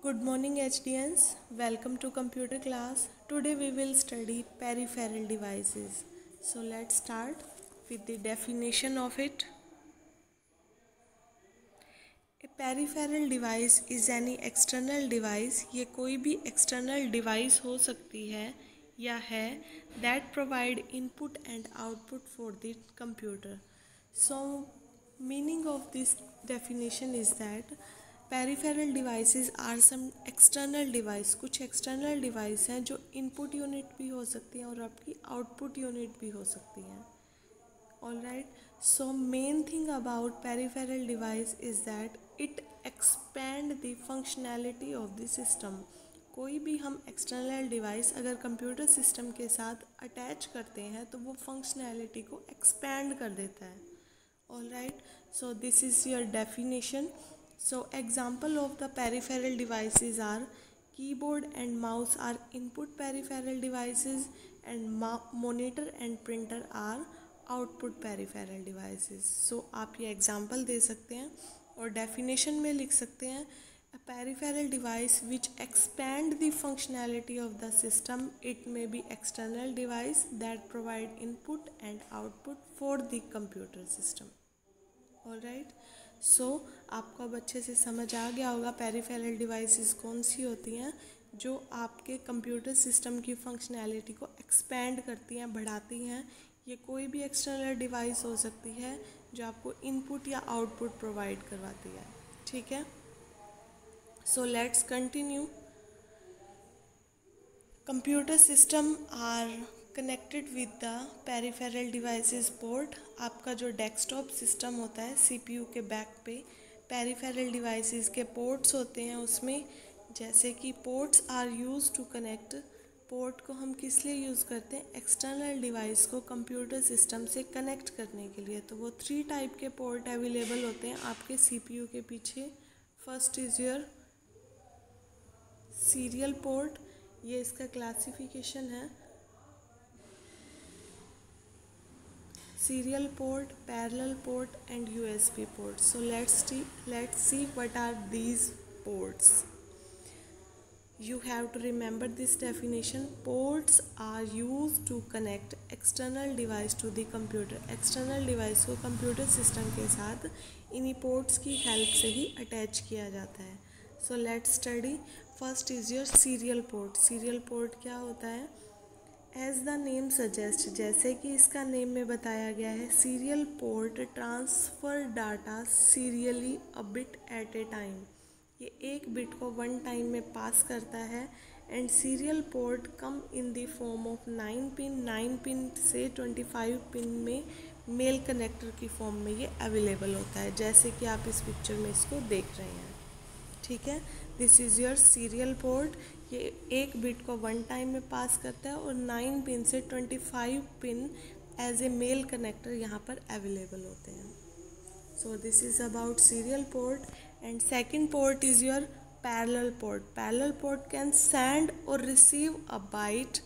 Good morning HDNs, welcome to computer class. Today we will study peripheral devices. So let's start with the definition of it. A peripheral device is any external device, ये कोई भी external device हो सकती है या है that provide input and output for the computer. So meaning of this definition is that peripheral devices are some external device, कुछ external device हैं जो इनपुट यूनिट भी हो सकती हैं और आपकी आउटपुट यूनिट भी हो सकती हैं. All right, so main thing about peripheral device is that it expand the functionality of the system. कोई भी हम एक्सटर्नल डिवाइस अगर कंप्यूटर सिस्टम के साथ अटैच करते हैं तो वो फंक्शनैलिटी को एक्सपेंड कर देता है. All right, so this is your definition. So example of the peripheral devices are keyboard and mouse are input peripheral devices and monitor and printer are output peripheral devices. So आप ये example दे सकते हैं और definition में लिख सकते हैं a peripheral device which expand the functionality of the system. It may be external device that provide input and output for the computer system. All right. सो आपको अब अच्छे से समझ आ गया होगा पेरिफेरल डिवाइसेस कौन सी होती हैं जो आपके कंप्यूटर सिस्टम की फंक्शनैलिटी को एक्सपेंड करती हैं, बढ़ाती हैं. ये कोई भी एक्सटर्नल डिवाइस हो सकती है जो आपको इनपुट या आउटपुट प्रोवाइड करवाती है. ठीक है, so let's continue. Computer system are connected with the peripheral devices port. आपका जो डेस्कटॉप सिस्टम होता है सीपीयू के बैक पे पेरिफेरल डिवाइसेस के पोर्ट्स होते हैं उसमें. जैसे कि ports are use to connect. Port को हम किस लिए यूज़ करते हैं? एक्सटर्नल डिवाइस को कंप्यूटर सिस्टम से कनेक्ट करने के लिए. तो वो 3 टाइप के पोर्ट अवेलेबल होते हैं आपके सीपीयू के पीछे. First is your serial port, ये इसका क्लासिफिकेशन है. Serial port, parallel port and USB port. So let's see what are these ports. You have to remember this definition. Ports are used to connect external device to the computer. External device को computer system के साथ इन्हीं ports की help से ही attach किया जाता है. So let's study. First is your serial port. Serial port क्या होता है? एज द नेम सजेस्ट, जैसे कि इसका नेम में बताया गया है, serial port transfer data serially a bit at a time. ये एक बिट को वन टाइम में पास करता है. And serial port come in the form of 9 pin से 25 पिन में मेल कनेक्टर की फॉर्म में ये अवेलेबल होता है, जैसे कि आप इस पिक्चर में इसको देख रहे हैं. ठीक है, this is your serial port. ये एक बिट को वन टाइम में पास करता है और 9 पिन से 25 pin as a male connector यहाँ पर अवेलेबल होते हैं. So this is about serial port. And second port is your parallel port. Parallel port can send और receive a byte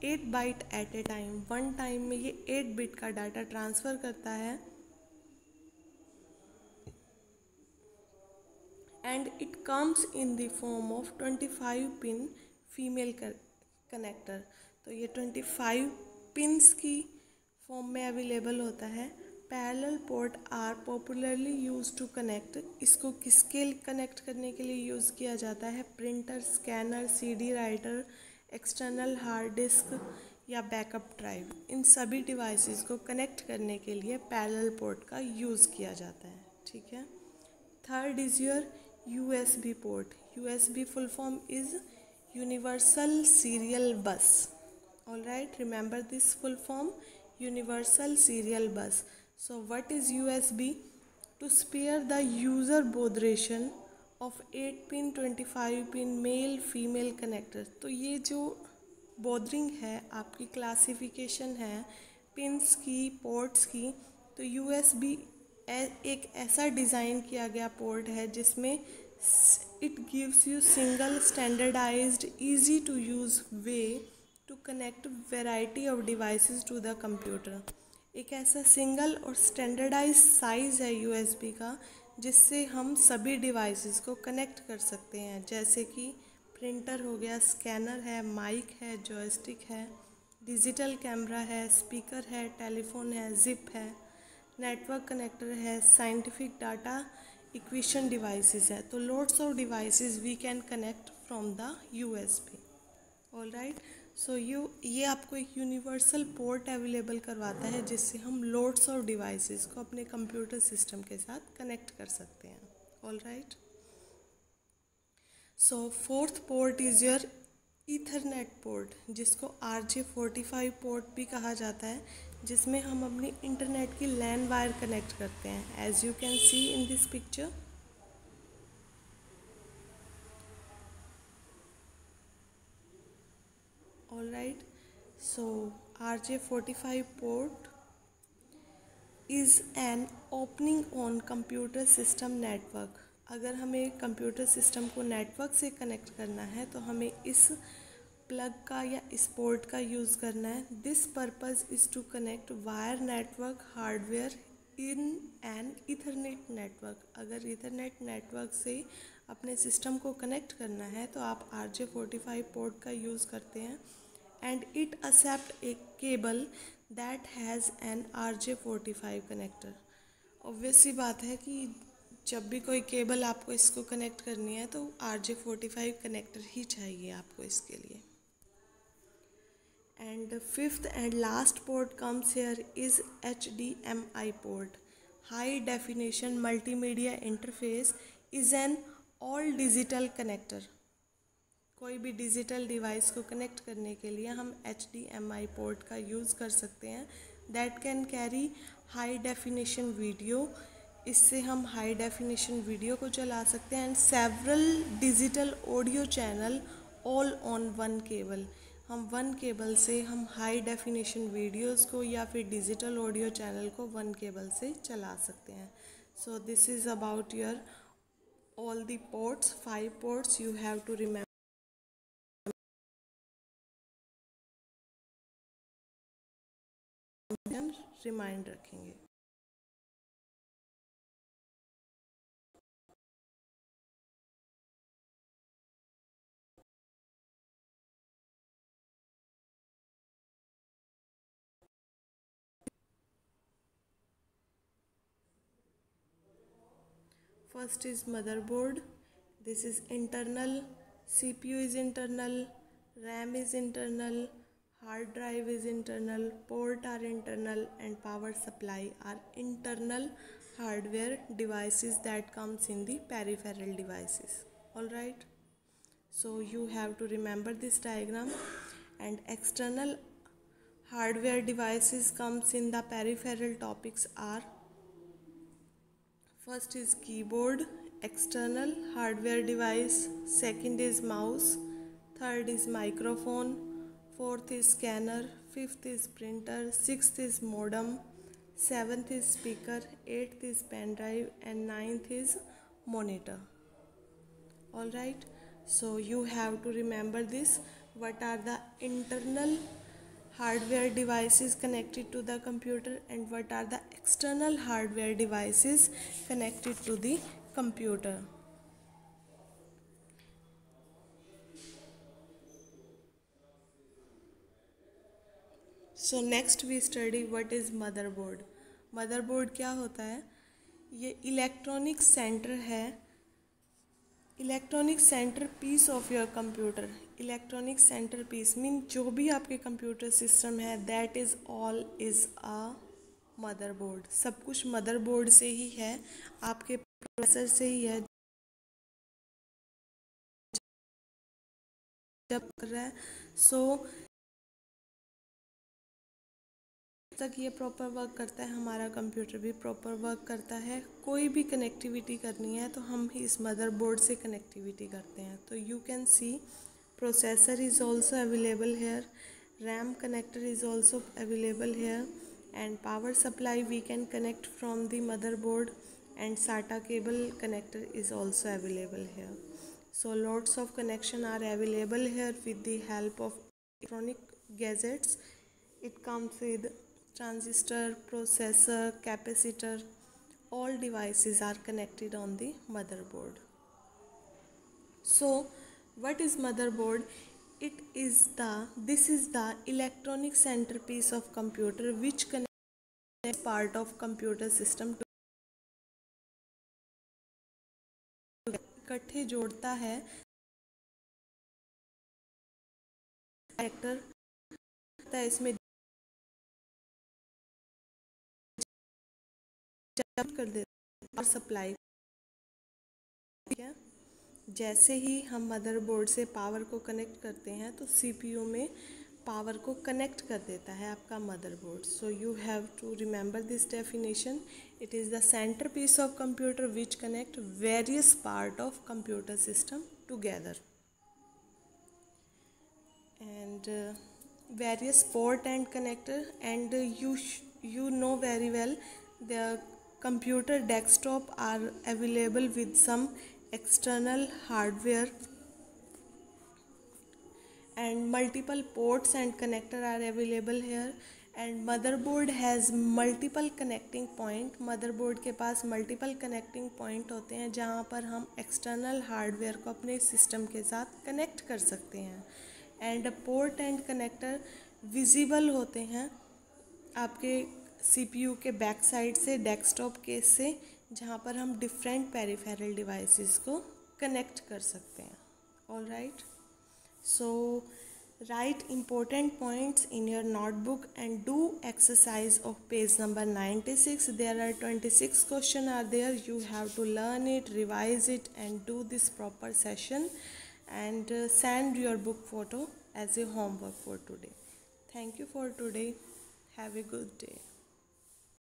8 byte at a time. One time में ये 8 bit का data transfer करता है. And it comes in the form of 25 pin female connector. तो ये 25 pins की form में अवेलेबल होता है. Parallel port are popularly use to connect. इसको किसके कनेक्ट करने के लिए यूज़ किया जाता है? Printer, scanner, CD writer, external hard disk या बैकअप ड्राइव. इन सभी डिवाइसेस को कनेक्ट करने के लिए पैरेलल पोर्ट का यूज़ किया जाता है. ठीक है, third is your USB port. USB full form is Universal Serial Bus. All right, remember this full form, Universal Serial Bus. So what is USB? To spare the user botheration of 8 pin 25 pin male female connector. तो ये जो bothering है, आपकी classification है pins की, ports की. तो USB एक ऐसा डिज़ाइन किया गया पोर्ट है जिसमें it gives you single standardized easy to use way to connect variety of devices to the computer. एक ऐसा सिंगल और स्टैंडर्डाइज साइज़ है USB का जिससे हम सभी डिवाइसेस को कनेक्ट कर सकते हैं, जैसे कि प्रिंटर हो गया, स्कैनर है, माइक है, जॉयस्टिक है, डिजिटल कैमरा है, स्पीकर है, टेलीफोन है, जिप है, नेटवर्क कनेक्टर है, साइंटिफिक डाटा इक्वेशन डिवाइसेस है। तो loads of devices we can connect from the USB. All right, so ये आपको एक यूनिवर्सल पोर्ट अवेलेबल करवाता है जिससे हम लोड्स ऑफ डिवाइसेस को अपने कंप्यूटर सिस्टम के साथ कनेक्ट कर सकते हैं। All right, so fourth port is your Ethernet port, जिसको RJ45 पोर्ट भी कहा जाता है, जिसमें हम अपनी इंटरनेट की लैन वायर कनेक्ट करते हैं, as you can see in this picture. All right, so RJ45 port is an opening on computer system network. अगर हमें कंप्यूटर सिस्टम को नेटवर्क से कनेक्ट करना है तो हमें इस प्लग का या इस पोर्ट का यूज़ करना है। This purpose is to connect wire network hardware in an ethernet network. अगर ईथरनेट नेटवर्क से अपने सिस्टम को कनेक्ट करना है तो आप RJ45 पोर्ट का यूज़ करते हैं, and it accept a cable that has an RJ45 connector. Obvious सी बात है कि जब भी कोई केबल आपको इसको कनेक्ट करनी है तो RJ45 कनेक्टर ही चाहिए आपको इसके लिए। And fifth and last port comes here is HDMI port. High definition multimedia interface is an all digital connector. कोई भी डिजिटल डिवाइस को कनेक्ट करने के लिए हम HDMI पोर्ट का यूज़ कर सकते हैं, that can carry high definition video. इससे हम हाई डेफिनेशन वीडियो को चला सकते हैं, and several digital audio channel all on one cable. हम वन केबल से हम हाई डेफिनेशन वीडियोस को या फिर डिजिटल ऑडियो चैनल को वन केबल से चला सकते हैं। So this is about your all the ports, 5 ports you have to remember, remind रखेंगे। First is motherboard. This is internal. CPU is internal. RAM is internal. Hard drive is internal. Port are internal, and power supply are internal hardware devices that comes in the peripheral devices. All right. So you have to remember this diagram, and external hardware devices comes in the peripheral topics are: first is keyboard, external hardware device, second is mouse, third is microphone, fourth is scanner, fifth is printer, sixth is modem, seventh is speaker, eighth is pen drive, and ninth is monitor. All right, so you have to remember this. What are the internal hardware devices connected to the computer, and what are the external hardware devices connected to the computer? So next we study what is motherboard. Motherboard क्या होता है? ये electronic centre है, electronic centre piece of your computer. Electronic centre piece mean जो भी आपके computer system है, that is all is a motherboard. सब कुछ मदरबोर्ड से ही है, आपके प्रोसेसर से ही है जब कर रहा है। सो तक ये प्रॉपर वर्क करता है, हमारा कंप्यूटर भी प्रॉपर वर्क करता है। कोई भी कनेक्टिविटी करनी है तो हम ही इस मदरबोर्ड से कनेक्टिविटी करते हैं। तो you can see processor is also available here, RAM connector is also available here, and power supply we can connect from the motherboard, and SATA cable connector is also available here. So lots of connection are available here with the help of electronic gadgets. It comes with transistor, processor, capacitor, all devices are connected on the motherboard. So what is motherboard? This is the electronic centerpiece of computer which connects part of computer system to इकट्ठे जोड़ता है connector इसमें कर देता और supply. ठीक है, जैसे ही हम मदरबोर्ड से पावर को कनेक्ट करते हैं तो सीपीयू में पावर को कनेक्ट कर देता है आपका motherboard. So you have to remember this definition. It is the centre piece of computer which connect various part of computer system together and various port and connector, and you know very well the computer desktop are available with some external hardware and multiple ports and connector are available here, and motherboard has multiple connecting point। motherboard के पास multiple connecting point होते हैं जहाँ पर हम external hardware को अपने system के साथ connect कर सकते हैं, and port and connector visible होते हैं आपके CPU के बैक साइड से डेस्कटॉप केस से, जहाँ पर हम डिफरेंट पेरिफेरल डिवाइसेस को कनेक्ट कर सकते हैं। All right, so write important points in your notebook and do exercise of page number 96. There are 26 questions are there. You have to learn it, revise it and do this proper session, and send your book photo as a homework for today. Thank you for today. Have a good day.